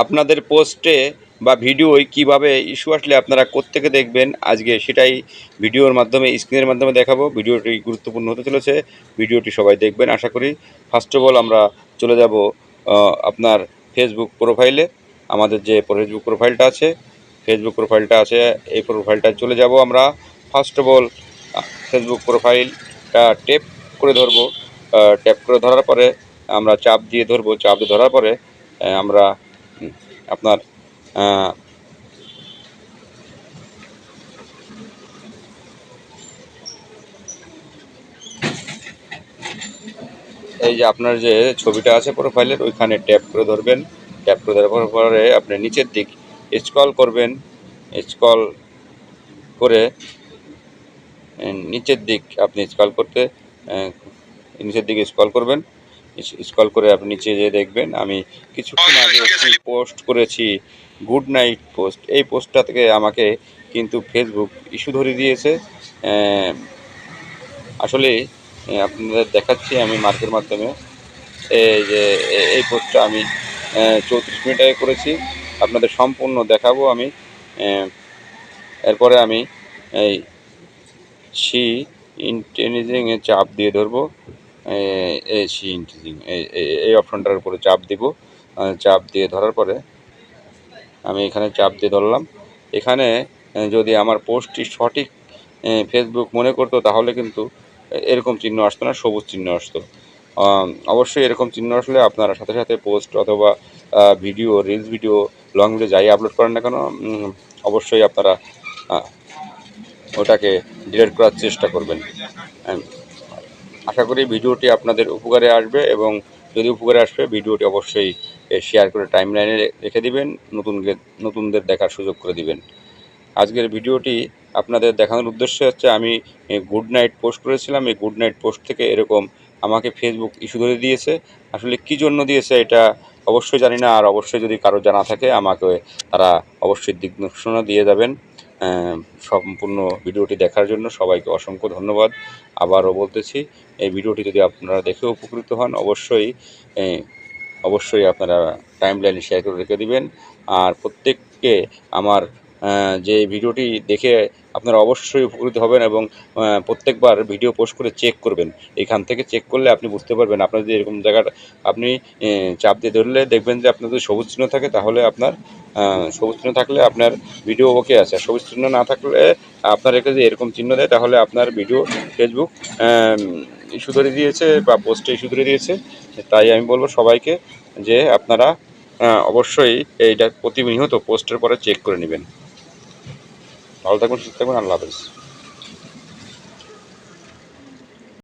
আপনাদের পোস্টে বা ভিডিওয় কিভাবে ইস্যু আসলে আপনারা কোত্থেকে দেখবেন আজকে সেটাই ভিডিওর মাধ্যমে স্ক্রিনের মাধ্যমে দেখাবো। ভিডিওটি গুরুত্বপূর্ণ হতে চলেছে, ভিডিওটি সবাই দেখবেন আশা করি। ফার্স্ট অফ অল আমরা চলে যাব আপনার ফেসবুক প্রোফাইলে। আমাদের যে ফেসবুক প্রোফাইলটা আছে এই প্রোফাইলটায় চলে যাব আমরা। ফার্স্ট অফ অল ফেসবুক প্রোফাইলটা ট্যাপ করে ধরবো। ট্যাপ করে ধরার পরে আমরা চাপ দিয়ে ধরবো। চাপ দিয়ে ধরার পরে আমরা আপনার এই যে আপনার যে ছবিটা আছে প্রোফাইলের ওইখানে ট্যাপ করে ধরবেন। ট্যাপ করে ধরার পরে আপনি নিচের দিক স্ক্রল করবেন। স্ক্রল করে নিচের দিক আপনি নিচের দিকে স্ক্রল করবেন। স্ক্রল করে আপনি নিচে যেয়ে দেখবেন আমি কিছুক্ষণ আগে একটি পোস্ট করেছি, গুড নাইট পোস্ট। এই পোস্টটা থেকে আমাকে কিন্তু ফেসবুক ইস্যু ধরে দিয়েছে। আসলে আপনাদের দেখাচ্ছি আমি মার্কের মাধ্যমে। এই যে এই পোস্টটা আমি 34 মিনিট আগে করেছি, আপনাদের সম্পূর্ণ দেখাবো আমি। এরপরে আমি এই সি ইন্টেলিজিংয়ে চাপ দিয়ে ধরবো। এই সি ইন্টেলিজিং এই অপশনটার উপরে চাপ দিব। চাপ দিয়ে ধরার পরে আমি এখানে চাপ দিয়ে ধরলাম। এখানে যদি আমার পোস্টটি সঠিক ফেসবুক মনে করতো তাহলে কিন্তু এরকম চিহ্ন আসতো না, সবুজ চিহ্ন আসতো। অবশ্যই এরকম চিহ্ন আসলে আপনারা সাথে সাথে পোস্ট অথবা video, reels video, long video যাই আপলোড করেন না কেন অবশ্যই আপনারা ওটাকে ডিলিট করার চেষ্টা করবেন। আশা করি ভিডিওটি আপনাদের উপকারে আসবে, এবং যদি উপকারে আসবে ভিডিওটি অবশ্যই শেয়ার করে টাইমলাইনে রেখে দিবেন, নতুনদের দেখার সুযোগ করে দিবেন। আজকের ভিডিওটি আপনাদের দেখানোর উদ্দেশ্য হচ্ছে আমি গুড নাইট পোস্ট করেছিলাম। এই গুড নাইট পোস্ট থেকে এরকম আমাকে ফেসবুক ইস্যু ধরে দিয়েছে। আসলে কী জন্য দিয়েছে এটা অবশ্যই জানি না, আর অবশ্যই যদি কারো জানা থাকে আমাকে তারা অবশ্যই দিক নির্দেশনা দিয়ে যাবেন। সম্পূর্ণ ভিডিওটি দেখার জন্য সবাইকে অসংখ্য ধন্যবাদ। আবারও বলতেছি, এই ভিডিওটি যদি আপনারা দেখে উপকৃত হন অবশ্যই আপনারা টাইমলাইনে শেয়ার করে রেখে দিবেন। আর প্রত্যেককে আমার যে ভিডিওটি দেখে আপনারা অবশ্যই উপকৃত হবেন, এবং প্রত্যেকবার ভিডিও পোস্ট করে চেক করবেন। এখান থেকে চেক করলে আপনি বুঝতে পারবেন। আপনার যদি এরকম জায়গাটা আপনি চাপ দিয়ে ধরলে দেখবেন যে আপনার যদি সবুজ চিহ্ন থাকে তাহলে আপনার সবুজ চিহ্ন থাকলে আপনার ভিডিও ওকে আছে। সবুজ চিহ্ন না থাকলে আপনার যদি এরকম চিহ্ন দেয় তাহলে আপনার ভিডিও ফেসবুক ইস্যু ধরে দিয়েছে বা পোস্টে ইস্যু ধরে দিয়েছে। তাই আমি বলবো সবাইকে যে আপনারা অবশ্যই এইটা প্রতিনিয়ত পোস্টের পরে চেক করে নেবেন। ভালো থাকবেন, সুস্থ থাকবেন, আল্লাহ হাফেজ।